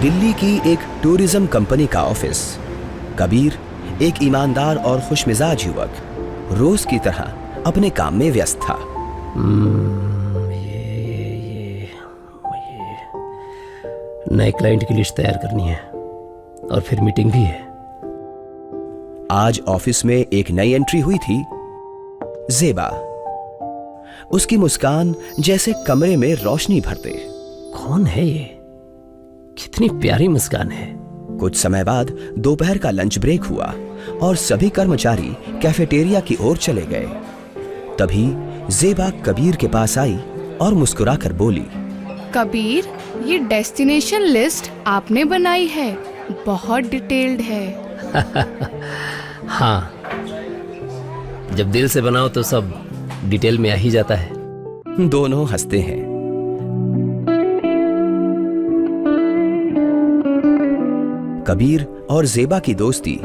दिल्ली की एक tourism company का ऑफिस। कबीर, एक ईमानदार और खुशमिजाज युवक, रोज की तरह अपने काम में व्यस्त था। ये नए क्लाइंट की लिस्ट तैयार करनी है और फिर मीटिंग भी है। आज ऑफिस में एक नई एंट्री हुई थी, ज़ेबा। उसकी मुस्कान जैसे कमरे में रोशनी भरते। कौन है ये? कितनी प्यारी मुस्कान है। कुछ समय बाद दोपहर का लंच ब्रेक हुआ और सभी कर्मचारी कैफेटेरिया की ओर चले गए। तभी ज़ेबा कबीर के पास आई और मुस्कुराकर बोली, कबीर, ये डेस्टिनेशन लिस्ट आपने बनाई है, बहुत डिटेल्ड है। हाँ, जब दिल से बनाओ तो सब डिटेल में आ ही जाता है। दोनों हंसते हैं। कबीर और ज़ेबा की दोस्ती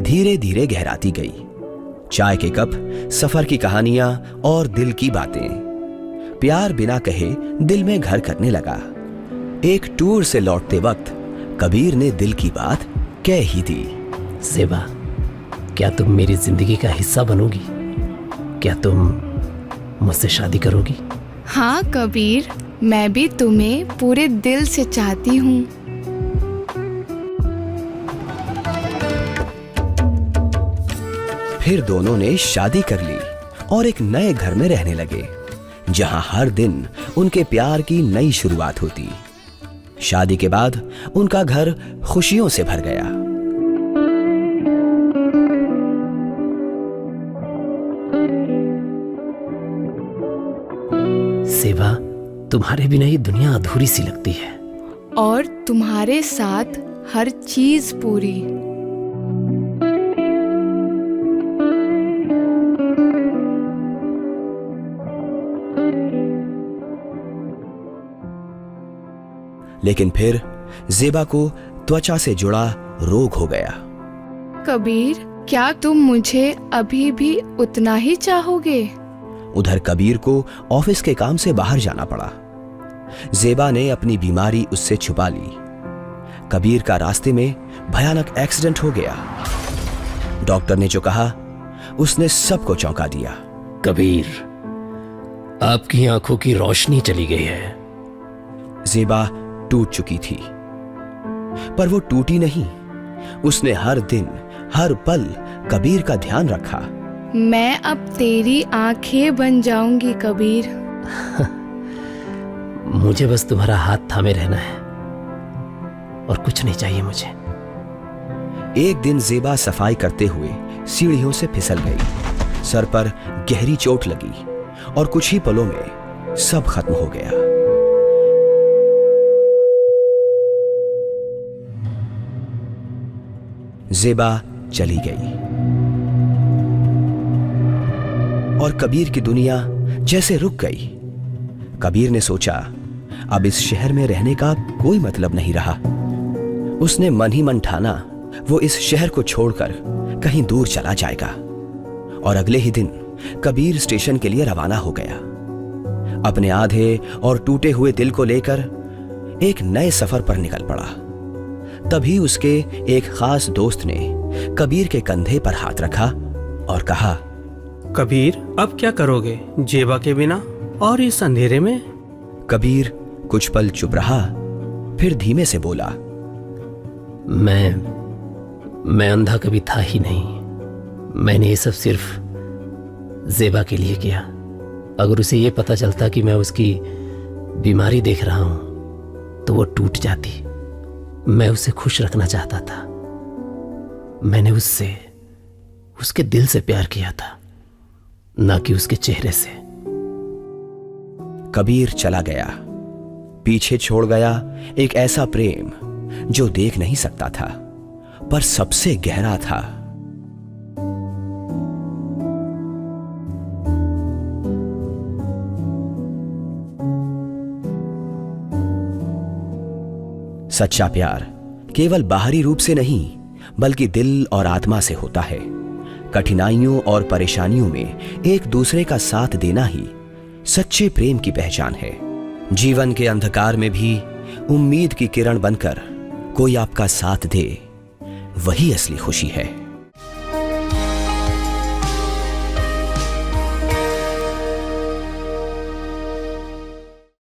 धीरे धीरे गहराती गई। चाय के कप, सफर की कहानियां और दिल की बातें। प्यार बिना कहे दिल में घर करने लगा। एक टूर से लौटते वक्त कबीर ने दिल की बात कह ही दी। ज़ेबा, क्या तुम मेरी जिंदगी का हिस्सा बनोगी? क्या तुम मुझसे शादी करोगी? हाँ कबीर, मैं भी तुम्हें पूरे दिल से चाहती हूँ। फिर दोनों ने शादी कर ली और एक नए घर में रहने लगे, जहां हर दिन उनके प्यार की नई शुरुआत होती। शादी के बाद उनका घर खुशियों से भर गया। ज़ेबा, तुम्हारे बिना ये दुनिया अधूरी सी लगती है। और तुम्हारे साथ हर चीज पूरी। लेकिन फिर ज़ेबा को त्वचा से जुड़ा रोग हो गया। कबीर, क्या तुम मुझे अभी भी उतना ही चाहोगे? उधर कबीर को ऑफिस के काम से बाहर जाना पड़ा। ज़ेबा ने अपनी बीमारी उससे छुपा ली। कबीर का रास्ते में भयानक एक्सीडेंट हो गया। डॉक्टर ने जो कहा, उसने सबको चौंका दिया। कबीर, आपकी आंखों की रोशनी चली गई है। ज़ेबा टूट चुकी थी, पर वो टूटी नहीं। उसने हर दिन, हर पल कबीर का ध्यान रखा। मैं अब तेरी आंखें बन जाऊंगी कबीर। मुझे बस तुम्हारा हाथ थामे रहना है और कुछ नहीं चाहिए मुझे। एक दिन ज़ेबा सफाई करते हुए सीढ़ियों से फिसल गई। सर पर गहरी चोट लगी और कुछ ही पलों में सब खत्म हो गया। ज़ेबा चली गई और कबीर की दुनिया जैसे रुक गई। कबीर ने सोचा, अब इस शहर में रहने का कोई मतलब नहीं रहा। उसने मन ही मन ठाना, वो इस शहर को छोड़कर कहीं दूर चला जाएगा। और अगले ही दिन कबीर स्टेशन के लिए रवाना हो गया। अपने आधे और टूटे हुए दिल को लेकर एक नए सफर पर निकल पड़ा। तभी उसके एक खास दोस्त ने कबीर के कंधे पर हाथ रखा और कहा, कबीर, अब क्या करोगे ज़ेबा के बिना और इस अंधेरे में? कबीर कुछ पल चुप रहा, फिर धीमे से बोला, मैं अंधा कभी था ही नहीं। मैंने ये सब सिर्फ ज़ेबा के लिए किया। अगर उसे ये पता चलता कि मैं उसकी बीमारी देख रहा हूं तो वो टूट जाती। मैं उसे खुश रखना चाहता था। मैंने उसके दिल से प्यार किया था, ना कि उसके चेहरे से। कबीर चला गया, पीछे छोड़ गया एक ऐसा प्रेम जो देख नहीं सकता था, पर सबसे गहरा था। सच्चा प्यार केवल बाहरी रूप से नहीं, बल्कि दिल और आत्मा से होता है। कठिनाइयों और परेशानियों में एक दूसरे का साथ देना ही सच्चे प्रेम की पहचान है। जीवन के अंधकार में भी उम्मीद की किरण बनकर कोई आपका साथ दे, वही असली खुशी है।